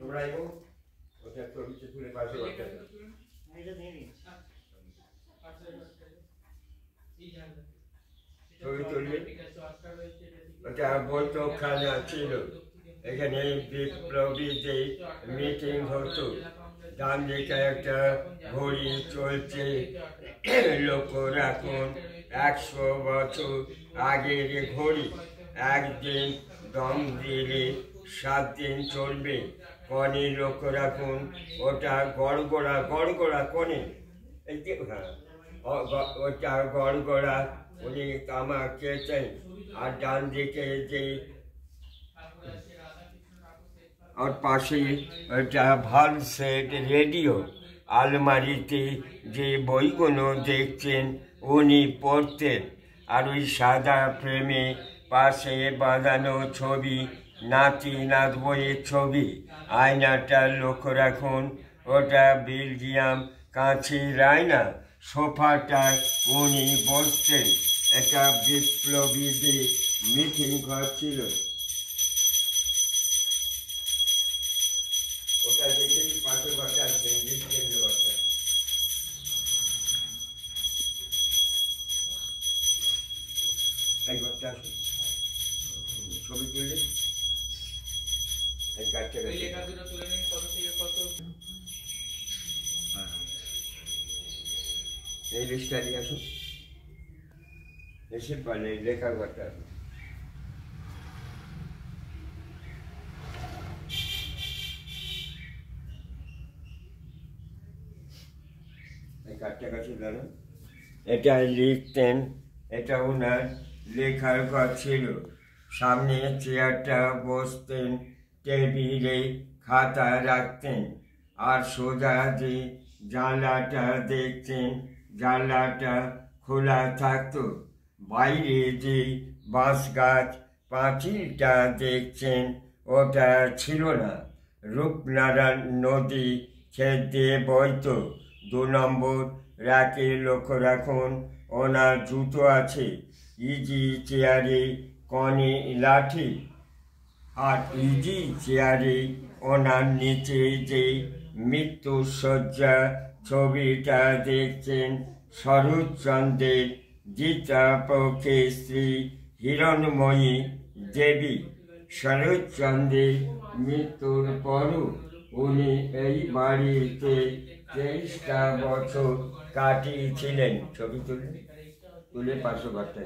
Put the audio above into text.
তোমরা এগো ওটা ছবিতে তুলে পাশে বসে ছবি তুললে ওটা বৈঠকখানা ছিল। এখানে বিপ্লবীদের মিটিং হতো। ডান দিকে একটা ঘড়ি চলছে। লক্ষ্য রাখুন 100 বছর আগের ঘড়ি। একদিন দম দিলে 7 দিন চলবে। কনে লক্ষ্য রাখুন, ওটা গড়গড়া গড়গড়া কনে, এই যে হ্যাঁ ওটা গড়গড়া, উনি তামা খেয়েছেন। আর ডান দিকে যে আর পাশে ওটা ভাল সেট রেডিও। আলমারিতে যে বইগুলো দেখছেন উনি পড়তেন। আর ওই সাদা ফ্রেমে পাশে বাঁধানো ছবি, নাতি নাত বইয়ের ছবি। আয়নাটা লক্ষ্য রাখুন, ওটা বেলজিয়াম কাঁচের আয়না। সোফাটায় উনি বসতেন। একটা বিপ্লবীদের মিটিং ঘর ছিল। ওটা দেখেই পাশে ঘরটা আসবেন, কেন্দ্র ঘরটা। এই ঘরটা আসুন, ছবি তুললে এই কাজটা এই লিস্টটা নিয়ে আসুন, এসে পারলে লেখার ঘরটা আসুন। এই কাজটা কাছে দাঁড়ান। এটা লিখতেন, এটা ওনার লেখার ঘর ছিল। সামনে চেয়ারটা বসতেন, টেবিলে খাতা রাখতেন। আর সোজা যে জানলাটা দেখতেন, জানলাটা খোলা থাকতো। বাইরে যে বাঁশ গাছ পাঁচিলটা দেখছেন ওটা ছিল না। রূপনারায়ণ নদী খেত দিয়ে বইতো। 2 নম্বর র্যাকে লক্ষ্য রাখুন, ওনার জুতো আছে। ইজি চেয়ারে কনে লাঠি। আর ইজি চেয়ারে ওনার নিচে যে মৃত্যুশয্যা ছবিটা দেখছেন শরৎচন্দ্রের গীতা পক্ষে শ্রী হিরণময়ী দেবী। শরৎচন্দ্রের মৃত্যুর পরও উনি এই বাড়িতে 23টা বছর কাটিয়েছিলেন। ছবি তুলে পাশে ঘরটা।